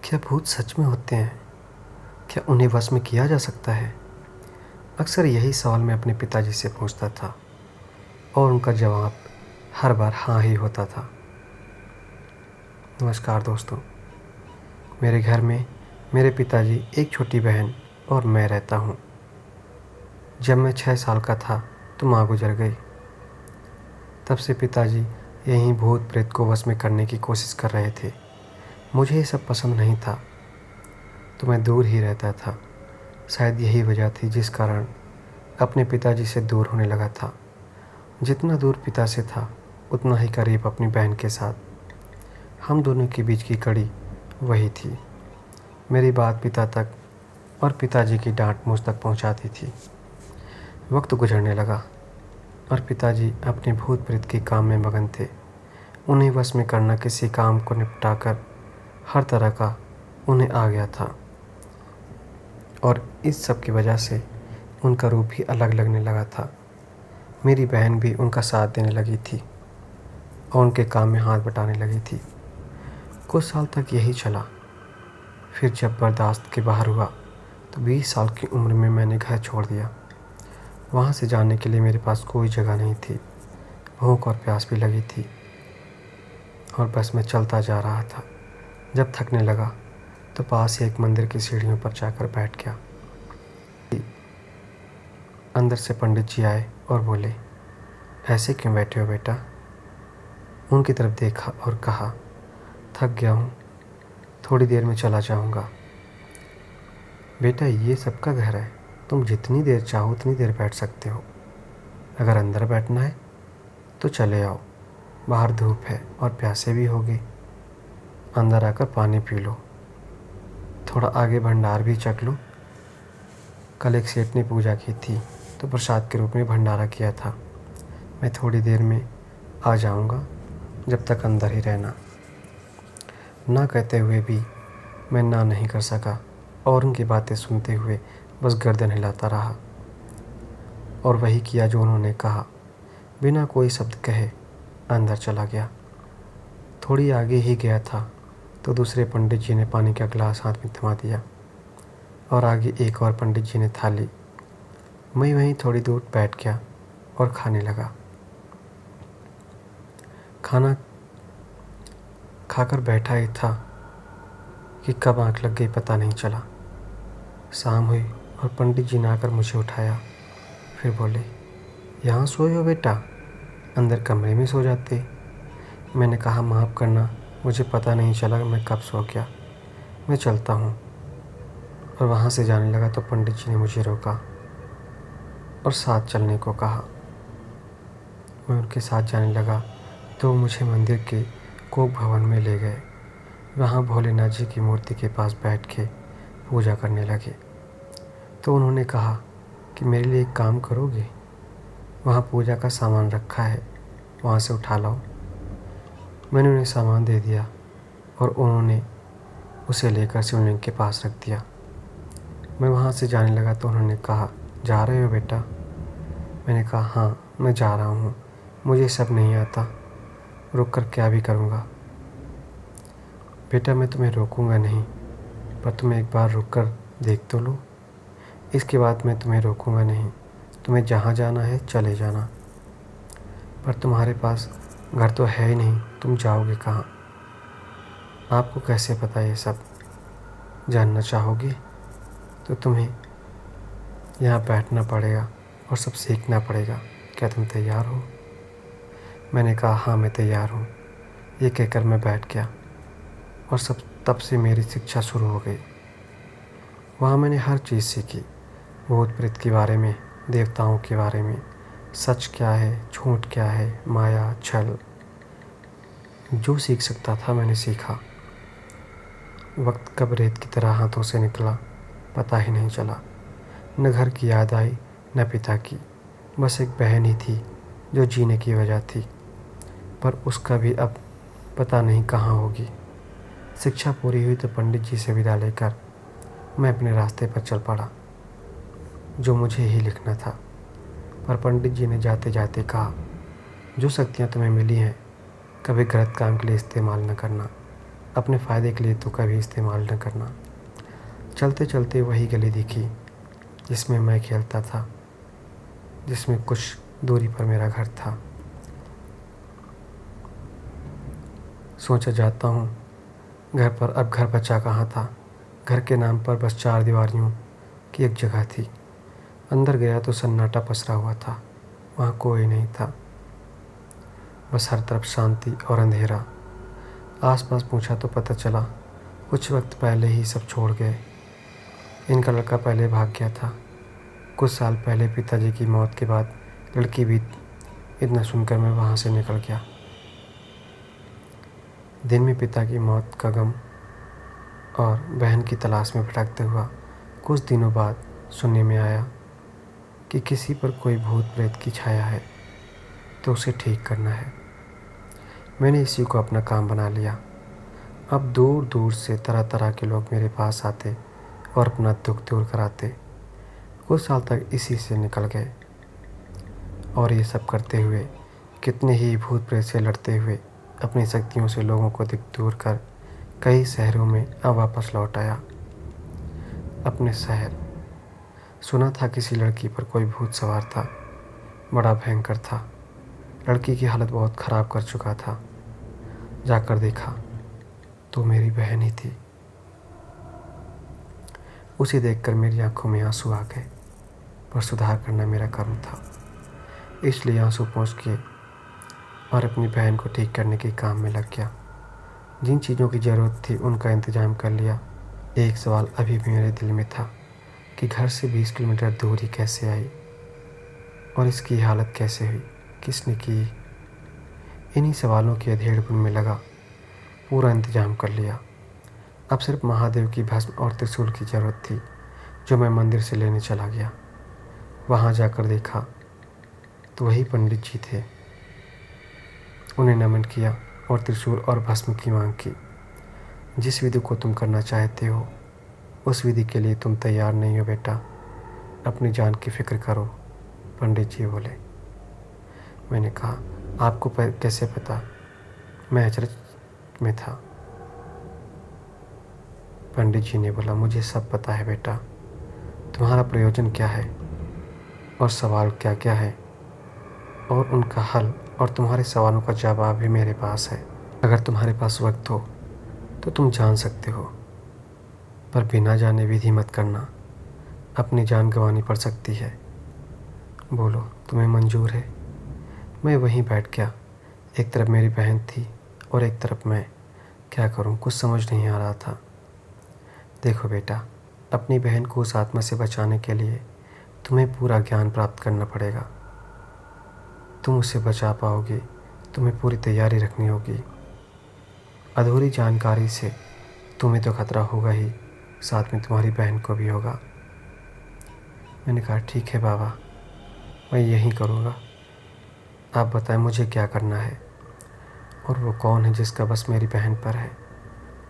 क्या भूत सच में होते हैं? क्या उन्हें वश में किया जा सकता है? अक्सर यही सवाल मैं अपने पिताजी से पूछता था और उनका जवाब हर बार हाँ ही होता था। नमस्कार दोस्तों, मेरे घर में मेरे पिताजी, एक छोटी बहन और मैं रहता हूँ। जब मैं 6 साल का था तो माँ गुजर गई। तब से पिताजी यहीं भूत प्रेत को वश में करने की कोशिश कर रहे थे। मुझे ये सब पसंद नहीं था तो मैं दूर ही रहता था। शायद यही वजह थी जिस कारण अपने पिताजी से दूर होने लगा था। जितना दूर पिता से था उतना ही करीब अपनी बहन के साथ। हम दोनों के बीच की कड़ी वही थी। मेरी बात पिता तक और पिताजी की डांट मुझ तक पहुंचाती थी। वक्त गुजरने लगा और पिताजी अपने भूत प्रेत के काम में मगन थे। उन्हें वश में करना किसी काम को निपटाकर हर तरह का उन्हें आ गया था और इस सब की वजह से उनका रूप भी अलग लगने लगा था। मेरी बहन भी उनका साथ देने लगी थी और उनके काम में हाथ बटाने लगी थी। कुछ साल तक यही चला। फिर जब बर्दाश्त के बाहर हुआ तो 20 साल की उम्र में मैंने घर छोड़ दिया। वहाँ से जाने के लिए मेरे पास कोई जगह नहीं थी। भूख और प्यास भी लगी थी और बस मैं चलता जा रहा था। जब थकने लगा तो पास ही एक मंदिर की सीढ़ियों पर जाकर बैठ गया। अंदर से पंडित जी आए और बोले, ऐसे क्यों बैठे हो बेटा? उनकी तरफ देखा और कहा, थक गया हूँ, थोड़ी देर में चला जाऊँगा। बेटा, ये सबका घर है, तुम जितनी देर चाहो उतनी देर बैठ सकते हो। अगर अंदर बैठना है तो चले आओ, बाहर धूप है और प्यासे भी होगे। अंदर आकर पानी पी लो, थोड़ा आगे भंडार भी चख लो। कल एक सेठ ने पूजा की थी तो प्रसाद के रूप में भंडारा किया था। मैं थोड़ी देर में आ जाऊंगा, जब तक अंदर ही रहना। ना कहते हुए भी मैं ना नहीं कर सका और उनकी बातें सुनते हुए बस गर्दन हिलाता रहा और वही किया जो उन्होंने कहा। बिना कोई शब्द कहे अंदर चला गया। थोड़ी आगे ही गया था तो दूसरे पंडित जी ने पानी का गिलास हाथ में थमा दिया और आगे एक और पंडित जी ने थाली। मैं वहीं थोड़ी दूर बैठ गया और खाने लगा। खाना खाकर बैठा ही था कि कब आंख लग गई पता नहीं चला। शाम हुई और पंडित जी ने आकर मुझे उठाया। फिर बोले, यहाँ सोए हो बेटा? अंदर कमरे में सो जाते। मैंने कहा, माफ़ करना, मुझे पता नहीं चला मैं कब सो गया, मैं चलता हूँ। और वहाँ से जाने लगा तो पंडित जी ने मुझे रोका और साथ चलने को कहा। मैं उनके साथ जाने लगा तो मुझे मंदिर के कोक भवन में ले गए। वहाँ भोलेनाथ जी की मूर्ति के पास बैठ के पूजा करने लगे। तो उन्होंने कहा कि मेरे लिए एक काम करोगे? वहाँ पूजा का सामान रखा है, वहाँ से उठा लाओ। मैंने उन्हें सामान दे दिया और उन्होंने उसे लेकर शिवलिंग के पास रख दिया। मैं वहाँ से जाने लगा तो उन्होंने कहा, जा रहे हो बेटा? मैंने कहा, हाँ, मैं जा रहा हूँ, मुझे सब नहीं आता, रुक कर क्या भी करूँगा। बेटा, मैं तुम्हें रोकूँगा नहीं, पर तुम एक बार रुक कर देख तो लो। इसके बाद मैं तुम्हें रोकूँगा नहीं, तुम्हें जहाँ जाना है चले जाना। पर तुम्हारे पास घर तो है ही नहीं, तुम जाओगे कहाँ? आपको कैसे पता ये सब? जानना चाहोगे तो तुम्हें यहाँ बैठना पड़ेगा और सब सीखना पड़ेगा। क्या तुम तैयार हो? मैंने कहा, हाँ, मैं तैयार हूँ। ये कहकर मैं बैठ गया और तब से मेरी शिक्षा शुरू हो गई। वहाँ मैंने हर चीज़ सीखी, भूत प्रेत के बारे में, देवताओं के बारे में, सच क्या है, झूठ क्या है, माया, छल। जो सीख सकता था मैंने सीखा। वक्त कब रेत की तरह हाथों से निकला पता ही नहीं चला। न घर की याद आई न पिता की, बस एक बहन ही थी जो जीने की वजह थी, पर उसका भी अब पता नहीं कहाँ होगी। शिक्षा पूरी हुई तो पंडित जी से विदा लेकर मैं अपने रास्ते पर चल पड़ा, जो मुझे ही लिखना था। पर पंडित जी ने जाते जाते कहा, जो शक्तियाँ तुम्हें मिली हैं कभी गलत काम के लिए इस्तेमाल न करना। अपने फ़ायदे के लिए तो कभी इस्तेमाल न करना। चलते चलते वही गली दिखी जिसमें मैं खेलता था, जिसमें कुछ दूरी पर मेरा घर था। सोचा जाता हूँ घर पर, अब घर बचा कहाँ था। घर के नाम पर बस 4 दीवारियों की एक जगह थी। अंदर गया तो सन्नाटा पसरा हुआ था, वहाँ कोई नहीं था। बस हर तरफ शांति और अंधेरा। आसपास पूछा तो पता चला कुछ वक्त पहले ही सब छोड़ गए। इनका लड़का पहले भाग गया था। कुछ साल पहले पिताजी की मौत के बाद लड़की भी। इतना सुनकर मैं वहाँ से निकल गया। दिन में पिता की मौत का गम और बहन की तलाश में भटकते हुआ कुछ दिनों बाद सुनने में आया कि किसी पर कोई भूत प्रेत की छाया है, तो उसे ठीक करना है। मैंने इसी को अपना काम बना लिया। अब दूर दूर से तरह तरह के लोग मेरे पास आते और अपना दुख दूर कराते। कुछ साल तक इसी से निकल गए और ये सब करते हुए कितने ही भूत प्रेत से लड़ते हुए अपनी शक्तियों से लोगों को दिख दूर कर कई शहरों में अब वापस लौट आया। अपने शहर सुना था किसी लड़की पर कोई भूत सवार था, बड़ा भयंकर था। लड़की की हालत बहुत ख़राब कर चुका था। जाकर देखा तो मेरी बहन ही थी। उसे देखकर मेरी आंखों में आंसू आ गए, पर सुधार करना मेरा कर्म था, इसलिए आंसू पोंछ के और अपनी बहन को ठीक करने के काम में लग गया। जिन चीज़ों की ज़रूरत थी उनका इंतज़ाम कर लिया। एक सवाल अभी भी मेरे दिल में था कि घर से 20 किलोमीटर दूरी कैसे आई और इसकी हालत कैसे हुई, किसने की। इन्हीं सवालों की अधेड़ में लगा। पूरा इंतज़ाम कर लिया। अब सिर्फ महादेव की भस्म और त्रिशूल की ज़रूरत थी, जो मैं मंदिर से लेने चला गया। वहाँ जाकर देखा तो वही पंडित जी थे। उन्हें नमन किया और त्रिशूल और भस्म की मांग की। जिस विधि को तुम करना चाहते हो उस विधि के लिए तुम तैयार नहीं हो बेटा, अपनी जान की फिक्र करो, पंडित जी बोले। मैंने कहा, आपको कैसे पता? मैं अचरज में था। पंडित जी ने बोला, मुझे सब पता है बेटा, तुम्हारा प्रयोजन क्या है और सवाल क्या क्या है और उनका हल और तुम्हारे सवालों का जवाब भी मेरे पास है। अगर तुम्हारे पास वक्त हो तो तुम जान सकते हो, पर बिना जाने विधि मत करना, अपनी जान गंवानी पड़ सकती है। बोलो, तुम्हें मंजूर है? मैं वहीं बैठ गया। एक तरफ मेरी बहन थी और एक तरफ मैं। क्या करूं, कुछ समझ नहीं आ रहा था। देखो बेटा, अपनी बहन को उस आत्मा से बचाने के लिए तुम्हें पूरा ज्ञान प्राप्त करना पड़ेगा। तुम उसे बचा पाओगे, तुम्हें पूरी तैयारी रखनी होगी। अधूरी जानकारी से तुम्हें तो खतरा होगा ही, साथ में तुम्हारी बहन को भी होगा। मैंने कहा, ठीक है बाबा, मैं यही करूँगा। आप बताएं मुझे क्या करना है और वो कौन है जिसका बस मेरी बहन पर है,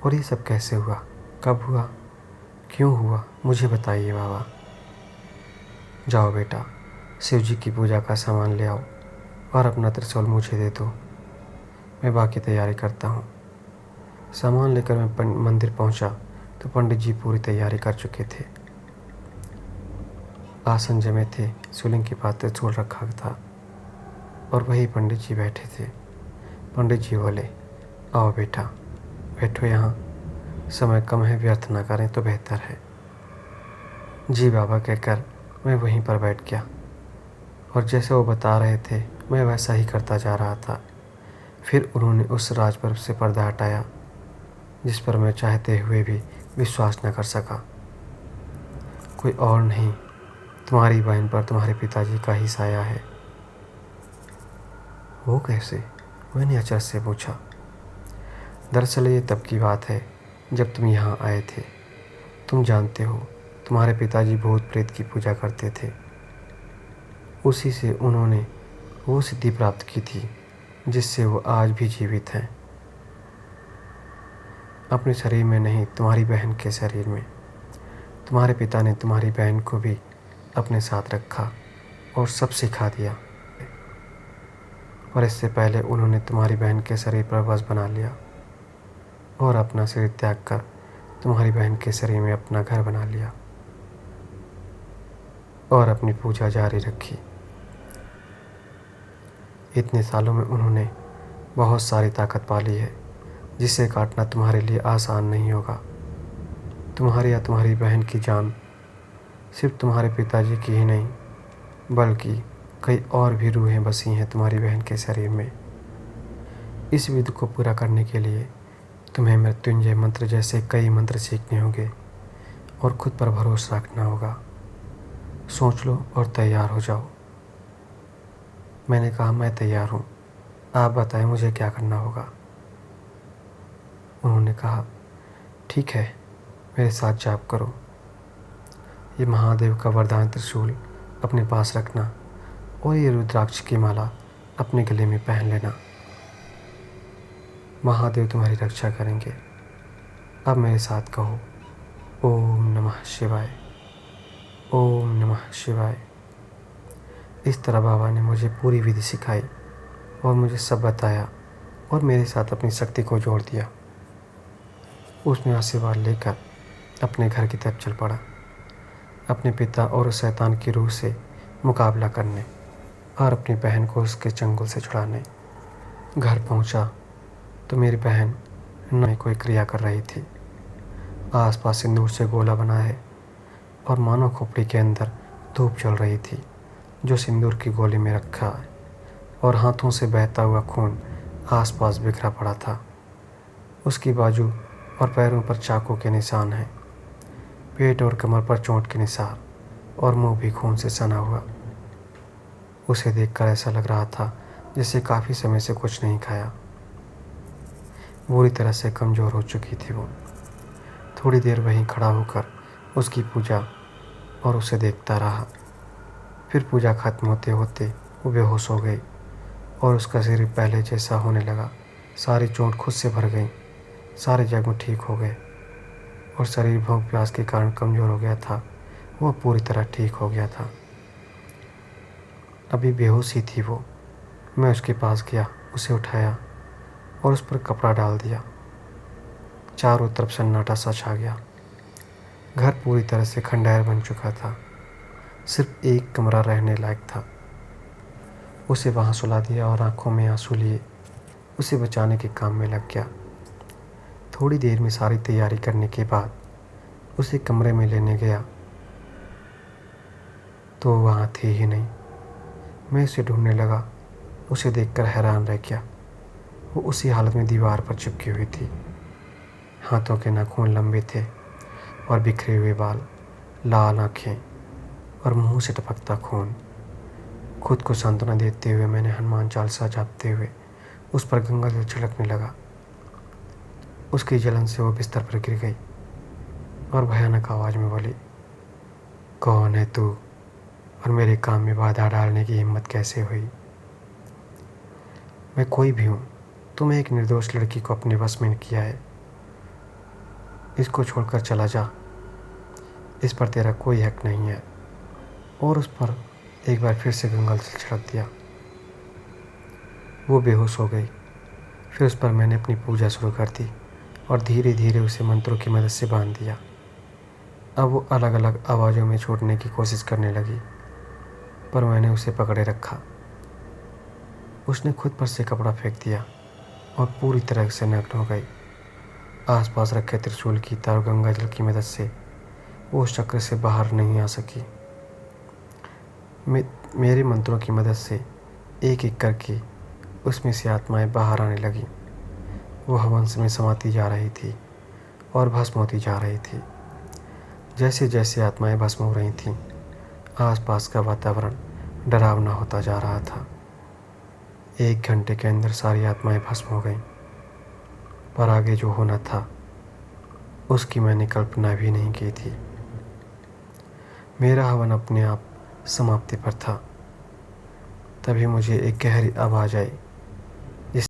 और ये सब कैसे हुआ, कब हुआ, क्यों हुआ, मुझे बताइए बाबा। जाओ बेटा, शिव जी की पूजा का सामान ले आओ और अपना त्रिशूल मुझे दे दो, मैं बाकी तैयारी करता हूँ। सामान लेकर मैं मंदिर पहुँचा तो पंडित जी पूरी तैयारी कर चुके थे। आसन जमे थे, शिवलिंग के पास त्रिशूल रखा था और वही पंडित जी बैठे थे। पंडित जी बोले, आओ बेटा, बैठो यहाँ, समय कम है, व्यर्थ ना करें तो बेहतर है। जी बाबा कहकर मैं वहीं पर बैठ गया और जैसे वो बता रहे थे मैं वैसा ही करता जा रहा था। फिर उन्होंने उस राज पर से पर्दा हटाया जिस पर मैं चाहते हुए भी विश्वास न कर सका। कोई और नहीं, तुम्हारी बहन पर तुम्हारे पिताजी का ही साया है। वो कैसे? मैंने अचरज से पूछा। दरअसल ये तब की बात है जब तुम यहाँ आए थे। तुम जानते हो, तुम्हारे पिताजी भूत प्रेत की पूजा करते थे। उसी से उन्होंने वो सिद्धि प्राप्त की थी जिससे वो आज भी जीवित हैं। अपने शरीर में नहीं, तुम्हारी बहन के शरीर में। तुम्हारे पिता ने तुम्हारी बहन को भी अपने साथ रखा और सब सिखा दिया, और इससे पहले उन्होंने तुम्हारी बहन के शरीर पर वश बना लिया। और अपना शरीर त्याग कर तुम्हारी बहन के शरीर में अपना घर बना लिया और अपनी पूजा जारी रखी। इतने सालों में उन्होंने बहुत सारी ताकत पा ली है, जिसे काटना तुम्हारे लिए आसान नहीं होगा। तुम्हारी या तुम्हारी बहन की जान सिर्फ तुम्हारे पिताजी की ही नहीं, बल्कि कई और भी रूहें बसी हैं तुम्हारी बहन के शरीर में। इस विधि को पूरा करने के लिए तुम्हें मृत्युंजय मंत्र जैसे कई मंत्र सीखने होंगे और खुद पर भरोसा रखना होगा। सोच लो और तैयार हो जाओ। मैंने कहा, मैं तैयार हूँ, आप बताएं मुझे क्या करना होगा। उन्होंने कहा, ठीक है, मेरे साथ जाप करो। ये महादेव का वरदान त्रिशूल अपने पास रखना और ये रुद्राक्ष की माला अपने गले में पहन लेना। महादेव तुम्हारी रक्षा करेंगे। अब मेरे साथ कहो, ओम नमः शिवाय, ओम नमः शिवाय। इस तरह बाबा ने मुझे पूरी विधि सिखाई और मुझे सब बताया और मेरे साथ अपनी शक्ति को जोड़ दिया। उसने आशीर्वाद लेकर अपने घर की तरफ चल पड़ा, अपने पिता और उस शैतान की रूह से मुकाबला करने और अपनी बहन को उसके चंगुल से छुड़ाने। घर पहुंचा तो मेरी बहन न कोई क्रिया कर रही थी। आसपास सिंदूर से गोला बना है और मानो खोपड़ी के अंदर धूप जल रही थी, जो सिंदूर की गोली में रखा है, और हाथों से बहता हुआ खून आसपास बिखरा पड़ा था। उसकी बाजू और पैरों पर चाकू के निशान हैं, पेट और कमर पर चोट के निशान और मुंह भी खून से सना हुआ। उसे देखकर ऐसा लग रहा था जैसे काफ़ी समय से कुछ नहीं खाया। बुरी तरह से कमज़ोर हो चुकी थी वो। थोड़ी देर वहीं खड़ा होकर उसकी पूजा और उसे देखता रहा। फिर पूजा खत्म होते होते वो बेहोश हो गई और उसका शरीर पहले जैसा होने लगा। सारी चोट खुद से भर गई, सारे जख्म ठीक हो गए और शरीर भूख प्यास के कारण कमज़ोर हो गया था, वो पूरी तरह ठीक हो गया था। अभी बेहोश ही थी वो। मैं उसके पास गया, उसे उठाया और उस पर कपड़ा डाल दिया। चारों तरफ सन्नाटा सा छा गया। घर पूरी तरह से खंडहर बन चुका था, सिर्फ एक कमरा रहने लायक था। उसे वहाँ सुला दिया और आंखों में आंसू लिए उसे बचाने के काम में लग गया। थोड़ी देर में सारी तैयारी करने के बाद उसे कमरे में लेने गया तो वहाँ थी ही नहीं। मैं उसे ढूंढने लगा, उसे देखकर हैरान रह गया। वो उसी हालत में दीवार पर चिपकी हुई थी। हाथों के नाखून लंबे थे और बिखरे हुए बाल, लाल आँखें और मुंह से टपकता खून। खुद को सांत्वना देते हुए मैंने हनुमान चालीसा जापते हुए उस पर गंगा जल छिड़कने लगा। उसकी जलन से वो बिस्तर पर गिर गई और भयानक आवाज़ में बोली, कौन है तू और मेरे काम में बाधा डालने की हिम्मत कैसे हुई? मैं कोई भी हूँ, तूने एक निर्दोष लड़की को अपने वश में किया है। इसको छोड़कर चला जा, इस पर तेरा कोई हक नहीं है। और उस पर एक बार फिर से गंगा जल छिड़क दिया। वो बेहोश हो गई। फिर उस पर मैंने अपनी पूजा शुरू कर दी और धीरे धीरे उसे मंत्रों की मदद से बांध दिया। अब वो अलग अलग आवाज़ों में छूटने की कोशिश करने लगी, पर मैंने उसे पकड़े रखा। उसने खुद पर से कपड़ा फेंक दिया और पूरी तरह से नग्न हो गई। आसपास रखे त्रिशूल की तार गंगा जल की मदद से वो उस चक्र से बाहर नहीं आ सकी। मेरे मंत्रों की मदद से एक एक करके उसमें से आत्माएं बाहर आने लगी। वो हवस में समाती जा रही थी और भस्म होती जा रही थी। जैसे जैसे आत्माएं भस्म हो रही थीं, आसपास का वातावरण डरावना होता जा रहा था। 1 घंटे के अंदर सारी आत्माएं भस्म हो गईं, पर आगे जो होना था उसकी मैंने कल्पना भी नहीं की थी। मेरा हवन अपने आप समाप्ति पर था। तभी मुझे एक गहरी आवाज़ आई,